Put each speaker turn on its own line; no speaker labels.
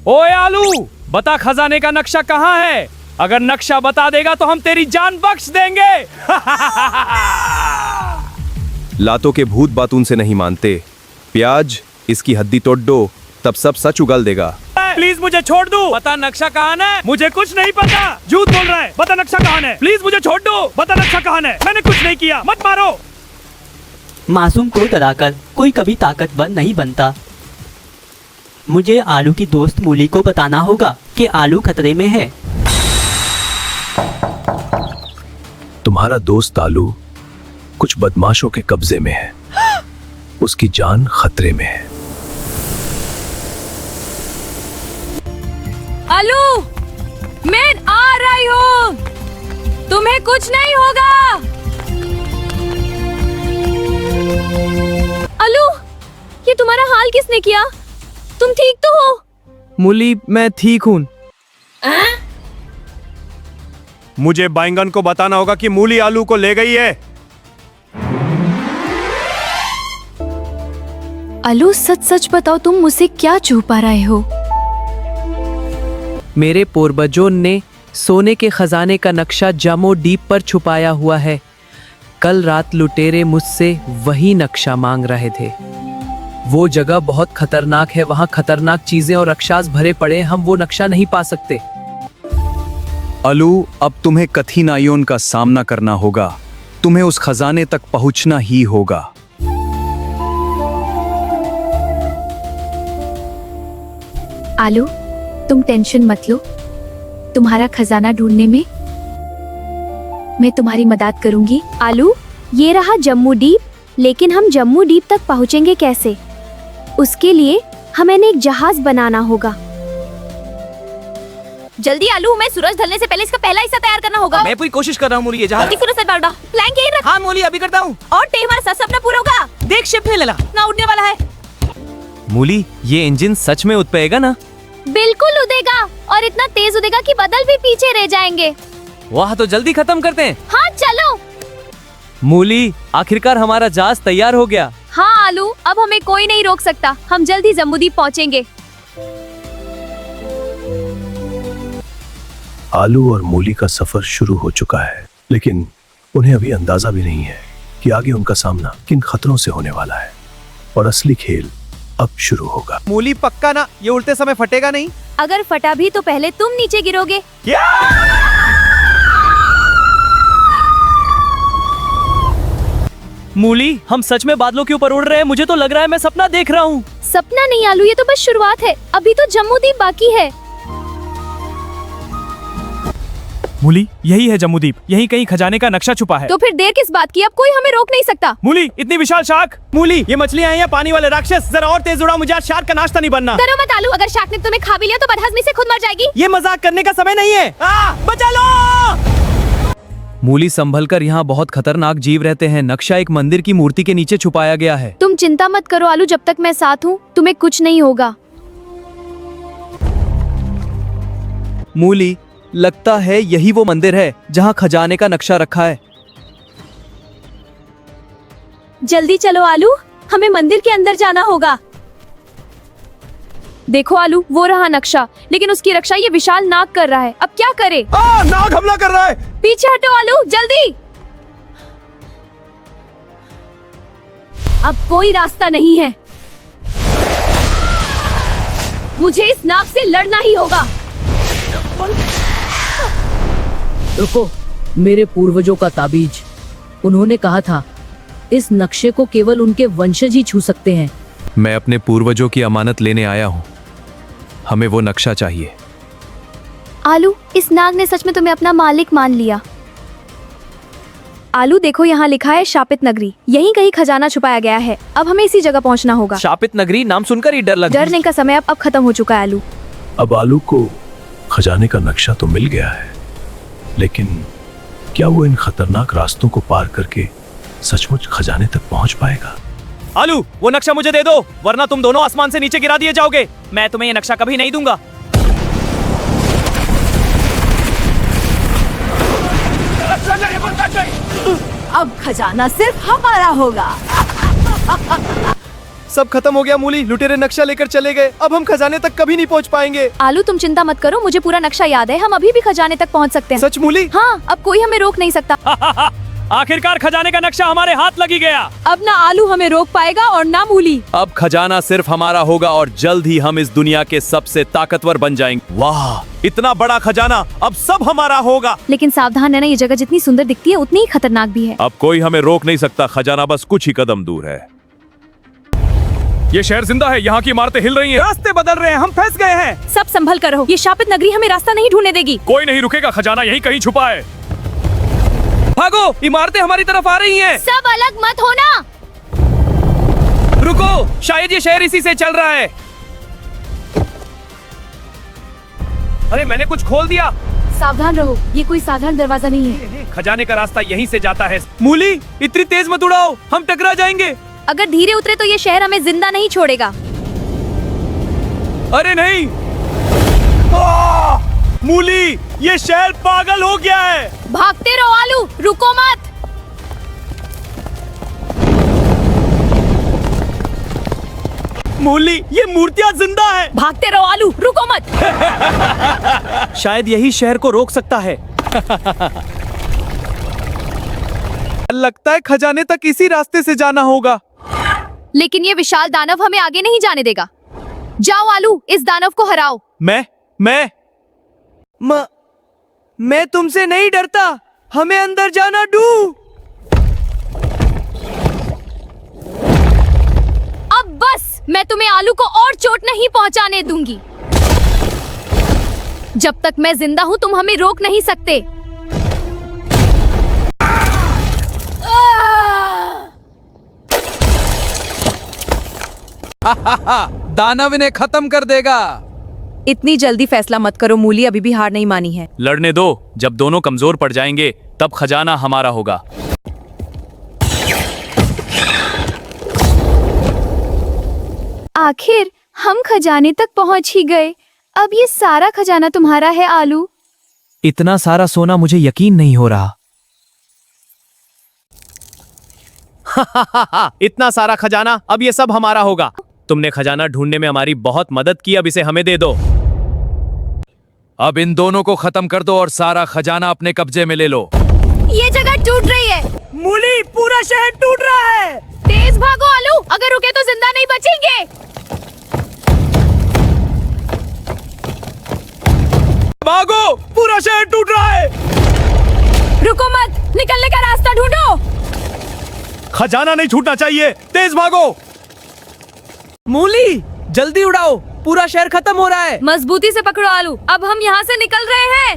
ओए आलू, बता खजाने का नक्शा कहाँ है? अगर नक्शा बता देगा तो हम तेरी जान बख्श देंगे।
लातों के भूत बात उनसे नहीं मानते। प्याज, इसकी हड्डी तोड़ दो, तब सब सच उगल देगा।
प्लीज मुझे छोड़ दो। बता नक्शा कहाँ है? मुझे कुछ नहीं पता। झूठ बोल रहा है। बता नक्शा कहाँ है? प्लीज मुझे छोड़ दो। बता नक्शा कहाँ है? मैंने कुछ नहीं किया, मत मारो।
मासूम को डराकर कोई कभी ताकतवर नहीं बनता। मुझे आलू की दोस्त मूली को बताना होगा कि आलू खतरे में है।
तुम्हारा दोस्त आलू कुछ बदमाशों के कब्जे में है। उसकी जान खतरे में है।
आलू, मैं आ रही हूँ, तुम्हें कुछ नहीं होगा। आलू, ये तुम्हारा हाल किसने किया? तुम ठीक तो हो?
मूली, मैं ठीक हूँ। मुझे बैंगन को बताना होगा कि मूली आलू को ले गई है।
आलू, सच सच बताओ, तुम मुझसे क्या छुपा रहे हो?
मेरे पूर्वजों ने सोने के खजाने का नक्शा जमो डीप पर छुपाया हुआ है। कल रात लुटेरे मुझसे वही नक्शा मांग रहे थे। वो जगह बहुत खतरनाक है, वहाँ खतरनाक चीजें और राक्षस भरे पड़े, हम वो नक्शा नहीं पा सकते।
आलू, अब तुम्हें कठिनाइयों का सामना करना होगा। तुम्हें उस खजाने तक पहुंचना ही होगा।
आलू, तुम टेंशन मत लो। तुम्हारा खजाना ढूंढने में मैं तुम्हारी मदद करूंगी। आलू, ये रहा जम्मू डीप, लेकिन हम जम्मू डीप तक पहुंचेंगे कैसे? उसके लिए हमें एक जहाज बनाना होगा। जल्दी आलू, हमें सूरज ढलने से पहले इसका पहला हिस्सा तैयार करना होगा।
मैं पूरी कोशिश कर रहा हूँ मूली, ये जहाज।
सूरज से बारडा, प्लान यही रख।
हाँ मूली, अभी करता हूँ।
और हमारा सब सपना पूरा होगा।
देख शिप में लेला
ना उड़ने वाला है।
मूली, ये इंजन सच में उड़ पाएगा ना?
बिल्कुल उड़ेगा, और इतना तेज उड़ेगा कि बादल भी पीछे रह जाएंगे।
वाह, तो जल्दी खत्म करते हैं।
हाँ चलो।
मूली, आखिरकार हमारा जहाज तैयार हो गया।
हाँ आलू, अब हमें कोई नहीं रोक सकता। हम जल्दी जम्बूद्वीप पहुँचेंगे।
आलू और मूली का सफर शुरू हो चुका है, लेकिन उन्हें अभी अंदाजा भी नहीं है कि आगे उनका सामना किन खतरों से होने वाला है, और असली खेल अब शुरू होगा।
मूली, पक्का ना ये उड़ते समय फटेगा नहीं?
अगर फटा भी तो पहले तुम नीचे गिरोगे।
मूली, हम सच में बादलों के ऊपर उड़ रहे हैं। मुझे तो लग रहा है मैं सपना देख रहा हूँ।
सपना नहीं आलू, ये तो बस शुरुआत है। अभी तो जम्बूद्वीप बाकी है।
मूली, यही है जम्बूद्वीप। यही कहीं खजाने का नक्शा छुपा है।
तो फिर देर किस बात की? अब कोई हमें रोक नहीं सकता।
मूली, इतनी विशाल शार्क। मूली, ये मछलियाँ हैं या पानी वाले राक्षस? जरा और तेज उड़ाओ, मुझे आज शार्क का नाश्ता नहीं बनना।
डरो मत आलू, अगर शार्क ने तुम्हें खा भी लिया तो बदहजमी से खुद मर जाएगी।
ये मजाक करने का समय नहीं है। बचा लो। मूली, संभल कर, यहाँ बहुत खतरनाक जीव रहते हैं। नक्शा एक मंदिर की मूर्ति के नीचे छुपाया गया है।
तुम चिंता मत करो आलू, जब तक मैं साथ हूँ तुम्हें कुछ नहीं होगा।
मूली, लगता है यही वो मंदिर है जहाँ खजाने का नक्शा रखा है।
जल्दी चलो आलू, हमें मंदिर के अंदर जाना होगा। देखो आलू, वो रहा नक्शा, लेकिन उसकी रक्षा ये विशाल नाग कर रहा है। अब क्या करे?
नाग हमला कर रहा है।
पीछे हटो आलू, जल्दी। अब कोई रास्ता नहीं है, मुझे इस नाग से लड़ना ही होगा।
रुको, मेरे पूर्वजों का ताबीज। उन्होंने कहा था इस नक्शे को केवल उनके वंशज ही छू सकते हैं।
मैं अपने पूर्वजों की अमानत लेने आया हूँ। हमें वो नक्शा चाहिए।
आलू, इस नाग ने सच में तुम्हें अपना मालिक मान लिया। आलू देखो, यहाँ लिखा है शापित नगरी। यहीं कहीं खजाना छुपाया गया है। अब हमें इसी जगह पहुँचना होगा।
शापित नगरी नाम सुनकर ही डर लगा।
डरने का समय अब खत्म हो चुका है आलू।
अब आलू को खजाने का नक्शा तो मिल गया है, लेकिन क्या वो इन खतरनाक रास्तों को पार करके सचमुच खजाने तक पहुंच पाएगा?
आलू, वो नक्शा मुझे दे दो, वरना तुम दोनों आसमान से नीचे गिरा दिए जाओगे। मैं तुम्हें ये नक्शा कभी नहीं दूंगा।
अब खजाना सिर्फ हमारा होगा।
सब खत्म हो गया मूली, लुटेरे नक्शा लेकर चले गए। अब हम खजाने तक कभी नहीं पहुंच पाएंगे।
आलू तुम चिंता मत करो, मुझे पूरा नक्शा याद है, हम अभी भी खजाने तक पहुंच सकते हैं।
सच मूली?
हाँ, अब कोई हमें रोक नहीं सकता।
आखिरकार खजाने का नक्शा हमारे हाथ लगी गया।
अब ना आलू हमें रोक पाएगा और ना मूली।
अब खजाना सिर्फ हमारा होगा और जल्द ही हम इस दुनिया के सबसे ताकतवर बन जाएंगे। वाह, इतना बड़ा खजाना, अब सब हमारा होगा।
लेकिन सावधान रहना, ये जगह जितनी सुंदर दिखती है उतनी ही खतरनाक भी है।
अब कोई हमें रोक नहीं सकता, खजाना बस कुछ ही कदम दूर है। ये शहर जिंदा है, यहाँ की इमारतें हिल रही हैं, रास्ते बदल रहे हैं, हम फंस गए हैं।
सब संभल कर रहो, ये शापित नगरी हमें रास्ता नहीं ढूंढने देगी।
कोई नहीं रुकेगा, खजाना यहीं कहीं छुपा है। भागो, इमारतें हमारी तरफ आ रही हैं।
सब अलग मत होना।
रुको, शायद ये शहर इसी से चल रहा है। अरे मैंने कुछ खोल दिया।
सावधान रहो, ये कोई साधारण दरवाजा नहीं है।
खजाने का रास्ता यहीं से जाता है। मूली, इतनी तेज मत उड़ाओ, हम टकरा जाएंगे।
अगर धीरे उतरे तो ये शहर हमें जिंदा नहीं छोड़ेगा।
अरे नहीं, मूली, ये शहर पागल हो गया है।
भागते रहो आलू, रुको मत।
मूली, ये मूर्तियां जिंदा है।
भागते रहो आलू, रुको मत।
शायद यही शहर को रोक सकता है। लगता है खजाने तक इसी रास्ते से जाना होगा।
लेकिन ये विशाल दानव हमें आगे नहीं जाने देगा। जाओ आलू, इस दानव को हराओ।
मैं तुमसे नहीं डरता, हमें अंदर जाना दो।
अब बस, मैं तुम्हें आलू को और चोट नहीं पहुंचाने दूंगी। जब तक मैं जिंदा हूं तुम हमें रोक नहीं सकते।
दानव इन्हें खत्म कर देगा।
इतनी जल्दी फैसला मत करो मूली, अभी भी हार नहीं मानी है।
लड़ने दो, जब दोनों कमजोर पड़ जाएंगे तब खजाना हमारा होगा।
आखिर हम खजाने तक पहुंच ही गए। अब ये सारा खजाना तुम्हारा है आलू।
इतना सारा सोना, मुझे यकीन नहीं हो रहा। इतना सारा खजाना, अब ये सब हमारा होगा। तुमने खजाना ढूंढने में हमारी बहुत मदद की, अब इसे हमें दे दो। अब इन दोनों को खत्म कर दो और सारा खजाना अपने कब्जे में ले लो।
ये जगह टूट रही है।
मूली, पूरा शहर टूट रहा है।
तेज भागो आलू, अगर रुके तो जिंदा नहीं बचेंगे।
भागो, पूरा शहर टूट रहा है।
रुको मत, निकलने का रास्ता ढूंढो।
खजाना नहीं छूटना चाहिए, तेज भागो।
मूली, जल्दी उड़ाओ, पूरा शहर खत्म हो रहा है।
मजबूती से पकड़ो आलू, अब हम यहाँ से निकल रहे हैं।